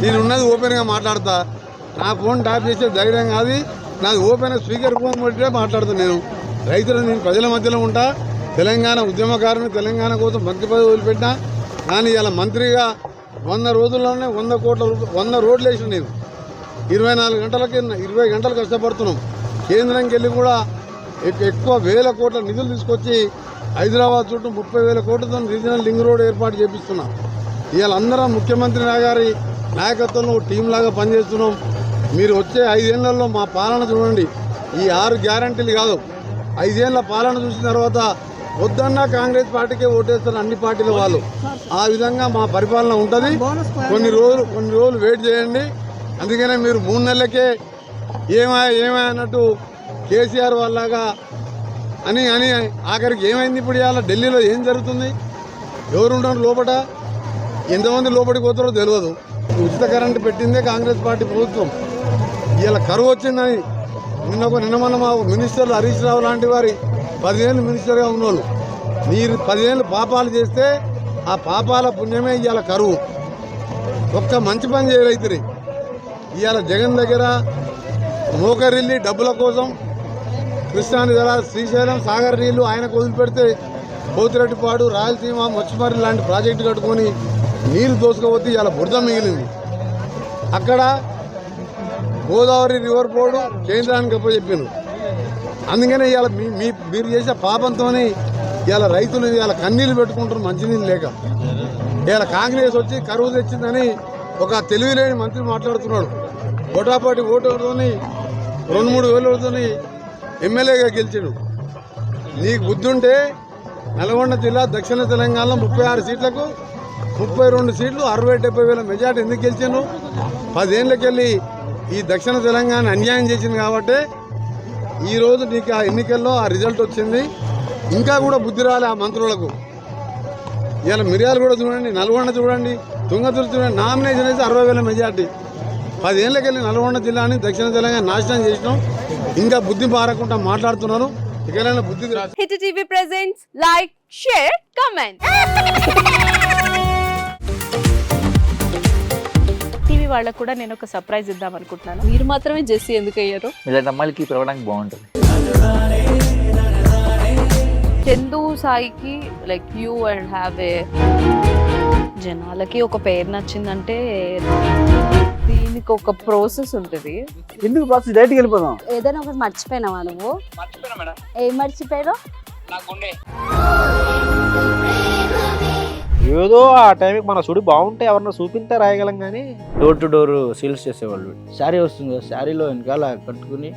నేను ఉన్నది ఓపెన్గా మాట్లాడతా. నా ఫోన్ ట్యాప్ చేసే ధైర్యం కాదు నాది. ఓపెన్ స్పీకర్ ఫోన్ పెట్టి మాట్లాడుతాను. నేను రైతులు, నేను ప్రజల మధ్యలో ఉంటా. తెలంగాణ ఉద్యమకారుని తెలంగాణ కోసం మంత్రి పదవి వదిలిపెట్టినా. కానీ ఇలా మంత్రిగా 100 రోజుల్లోనే 100 కోట్ల రూపాయలు 100 రోడ్లు వేసిన నేను. 24 గంటలకి 20 గంటలు కష్టపడుతున్నాం. కేంద్రంకి వెళ్ళి కూడా ఎక్కువ వేల కోట్ల నిధులు తీసుకొచ్చి హైదరాబాద్ చుట్టూ 30,000 కోట్లతో రీజనల్ లింక్ రోడ్ ఏర్పాటు చేపిస్తున్నాం. ఇవాళ అందరం ముఖ్యమంత్రి గారి నాయకత్వంలో టీం లాగా పనిచేస్తున్నాం. మీరు వచ్చే 5 ఏళ్లలో మా పాలన చూడండి. ఈ 6 గ్యారంటీలు కాదు, 5 ఏళ్ల పాలన చూసిన తర్వాత వద్దన్నా కాంగ్రెస్ పార్టీకే ఓటేస్తారు అన్ని పార్టీల వాళ్ళు. ఆ విధంగా మా పరిపాలన ఉంటుంది. కొన్ని రోజులు వెయిట్ చేయండి. అందుకనే మీరు 3 నెలలకే ఏమై అన్నట్టు కేసీఆర్ వాళ్ళగా అని ఆఖరికి ఏమైంది? ఇప్పుడు ఇవాళ ఢిల్లీలో ఏం జరుగుతుంది? ఎవరుంటారు లోపల? ఎంతమంది లోపలికి పోతారో తెలియదు. ఉచిత కరెంటు పెట్టిందే కాంగ్రెస్ పార్టీ ప్రభుత్వం. ఇవాళ కరువు వచ్చిందని నిన్న మొన్న మా మినిస్టర్లు హరీష్ రావు లాంటి వారి 10 ఏళ్ళు మినిస్టర్గా ఉన్నోళ్ళు మీరు 10 ఏళ్ళు పాపాలు చేస్తే ఆ పాపాల పుణ్యమే ఇవాళ కరువు. ఒక్క మంచి పని చేయరైతురి. ఇవాళ జగన్ దగ్గర మోకరిల్లి డబ్బుల కోసం కృష్ణాని జల, శ్రీశైలం, సాగర్ నీళ్లు ఆయనకు వదిలిపెడితే పోతిరెడ్డిపాడు, రాయలసీమ, మచ్చిమర్రి లాంటి ప్రాజెక్టు కట్టుకొని నీరు దోసుకపోతే ఇవాళ బురద మిగిలింది. అక్కడ గోదావరి రివర్ బోర్డు కేంద్రానికి అప్పచెప్పాను. అందుకనే ఇవాళ మీరు చేసే పాపంతో ఇవాళ రైతులు ఇవాళ కన్నీళ్ళు పెట్టుకుంటారు మంచినీళ్ళు లేక. ఇవాళ కాంగ్రెస్ వచ్చి కరువు తెచ్చిందని ఒక తెలివిలేని మంత్రి మాట్లాడుతున్నాడు. గొటాపాటి ఓటుతోని 2-3 వేలతో ఎమ్మెల్యేగా గెలిచాడు. నీకు బుద్ధి ఉంటే నల్గొండ జిల్లా దక్షిణ తెలంగాణలో 36 సీట్లకు 32 సీట్లు 60-70 వేల మెజార్టీ ఎందుకు గెలిచాను? 10 ఏళ్ళకెళ్ళి ఈ దక్షిణ తెలంగాణ అన్యాయం చేసింది కాబట్టి ఈరోజు నీకు ఆ ఎన్నికల్లో ఆ రిజల్ట్ వచ్చింది. ఇంకా కూడా బుద్ధి రాలే ఆ మంత్రులకు. ఇవాళ మిర్యాలు కూడా చూడండి, నల్గొండ చూడండి, తుంగతుర్తి చూడండి, నామినేషన్ అయితే 60 వేల మెజార్టీ. 10 ఏళ్ళకెళ్ళి నల్గొండ జిల్లాని దక్షిణ తెలంగాణ నాశనం చేసినాం. ఇంకా బుద్ధి మారకుండా మాట్లాడుతున్నారు. ఇకైనా బుద్ధి. Hit TV presents like, share, comment. TV వాళ్ళకు కూడా నేను ఒక సర్ప్రైజ్ ఇద్దాం అనుకుంటున్నాను. మీరు మాత్రమే జెస్సీ ఎందుకు అయ్యారు? ఇలాంటి అమ్మాయిలకి పిలవడానికి బాగుంటుంది. చందు సాయికి like you and have a జనాలకి ఒక పేరు నచ్చిందంటే దీనికి ఒక ప్రాసెస్ ఉంటుంది. ఎందుకు ప్రాసెస్? డైరెక్ట్గా వెళ్ళిపోదాం. ఏదైనా ఒకటి మర్చిపోయినావా నువ్వు? ఏం మర్చిపోయావు? ఏదో ఆ టైంకి మన సుడి బాగుంటే ఎవరన్నా చూపిస్తే రాయగలం కానీ డోర్ టు డోర్ సేల్స్ చేసేవాళ్ళు. శారీ వస్తుంది, శారీలో వెనకాల కట్టుకుని